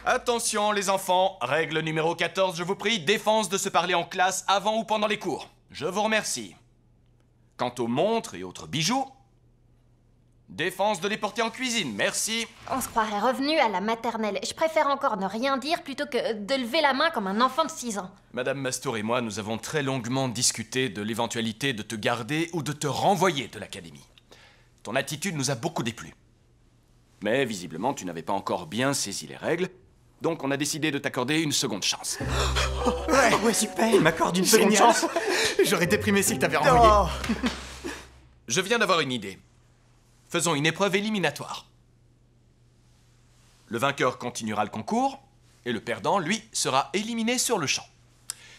Attention les enfants, règle numéro 14, je vous prie, défense de se parler en classe avant ou pendant les cours. Je vous remercie. Quant aux montres et autres bijoux, défense de les porter en cuisine, merci. On se croirait revenu à la maternelle. Je préfère encore ne rien dire plutôt que de lever la main comme un enfant de 6 ans. Madame Mastour et moi, nous avons très longuement discuté de l'éventualité de te garder ou de te renvoyer de l'académie. Ton attitude nous a beaucoup déplu. Mais visiblement, tu n'avais pas encore bien saisi les règles, donc on a décidé de t'accorder une seconde chance. Ouais, super. Il m'accorde une seconde Génial. chance. J'aurais déprimé si t'avais renvoyé. Oh. Je viens d'avoir une idée. Faisons une épreuve éliminatoire. Le vainqueur continuera le concours, et le perdant, lui, sera éliminé sur le champ.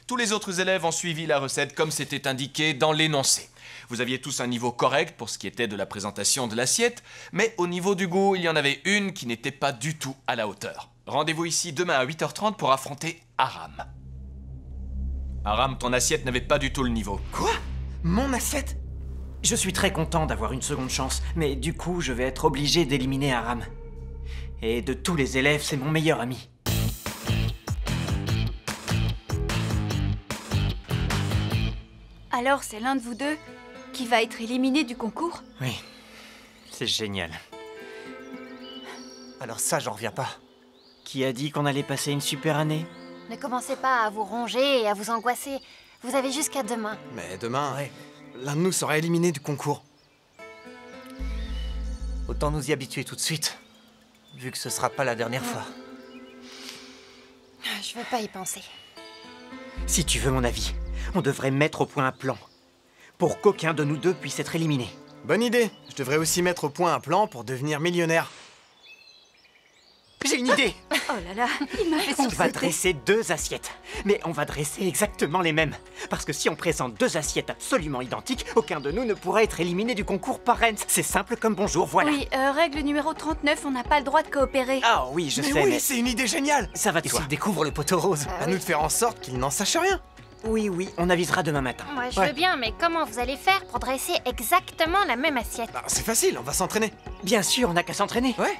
Tous les autres élèves ont suivi la recette comme c'était indiqué dans l'énoncé. Vous aviez tous un niveau correct pour ce qui était de la présentation de l'assiette, mais au niveau du goût, il y en avait une qui n'était pas du tout à la hauteur. Rendez-vous ici demain à 8h30 pour affronter Aram. Aram, ton assiette n'avait pas du tout le niveau. Quoi? Mon assiette? Je suis très content d'avoir une seconde chance, mais du coup, je vais être obligé d'éliminer Aram. Et de tous les élèves, c'est mon meilleur ami. Alors c'est l'un de vous deux qui va être éliminé du concours? Oui, c'est génial. Alors ça, j'en reviens pas. Qui a dit qu'on allait passer une super année? Ne commencez pas à vous ronger et à vous angoisser. Vous avez jusqu'à demain. Mais demain, l'un de nous sera éliminé du concours. Autant nous y habituer tout de suite, vu que ce sera pas la dernière fois. Je veux pas y penser. Si tu veux mon avis, on devrait mettre au point un plan. Pour qu'aucun de nous deux puisse être éliminé. Bonne idée. Je devrais aussi mettre au point un plan pour devenir millionnaire. J'ai une idée! Oh là là, il m'a fait On va sursauter. dresser 2 assiettes. Mais on va dresser exactement les mêmes. Parce que si on présente 2 assiettes absolument identiques, aucun de nous ne pourra être éliminé du concours par Rennes. C'est simple comme bonjour, voilà. Oui, règle numéro 39, on n'a pas le droit de coopérer. Ah oui, je Mais sais, oui, mais c'est une idée géniale. ça va de Et soi. s'il découvre le poteau rose? À nous de faire en sorte qu'il n'en sache rien. Oui, on avisera demain matin. Moi, je veux bien, mais comment vous allez faire pour dresser exactement la même assiette? Ah, c'est facile, on va s'entraîner. Bien sûr, on n'a qu'à s'entraîner. Ouais.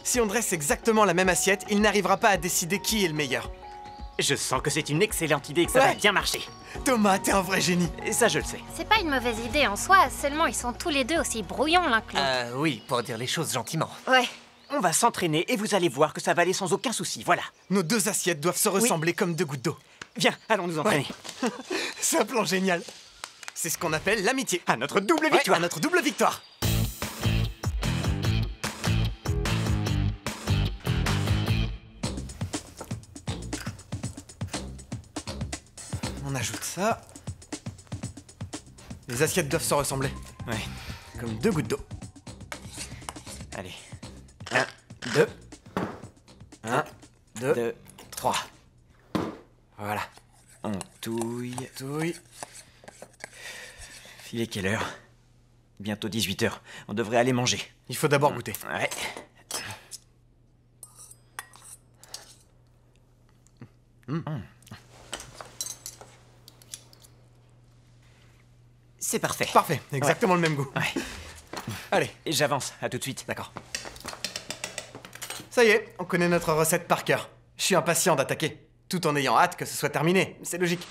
Si on dresse exactement la même assiette, il n'arrivera pas à décider qui est le meilleur. Je sens que c'est une excellente idée et que ça va Ouais. bien marcher. Thomas, t'es un vrai génie. Et ça, je le sais. C'est pas une mauvaise idée en soi, seulement ils sont tous les deux aussi brouillons l'un que l'autre. Oui, pour dire les choses gentiment. Ouais. On va s'entraîner et vous allez voir que ça va aller sans aucun souci, voilà. Nos 2 assiettes doivent se ressembler comme 2 gouttes d'eau. Viens, allons nous entraîner. C'est un plan génial. C'est ce qu'on appelle l'amitié. À notre double Ouais, victoire. à notre double victoire. On ajoute ça. Les assiettes doivent se ressembler, Ouais, comme 2 gouttes d'eau. allez. 1, 2, 1, 2, 2, 3. Voilà. on touille. Touille. Il est quelle heure? Bientôt 18h. On devrait aller manger. Il faut d'abord goûter. Ouais. C'est parfait. Parfait, exactement le même goût. Ouais. Allez, Et j'avance, à tout de suite. d'accord. Ça y est, on connaît notre recette par cœur. Je suis impatient d'attaquer, tout en ayant hâte que ce soit terminé. C'est logique.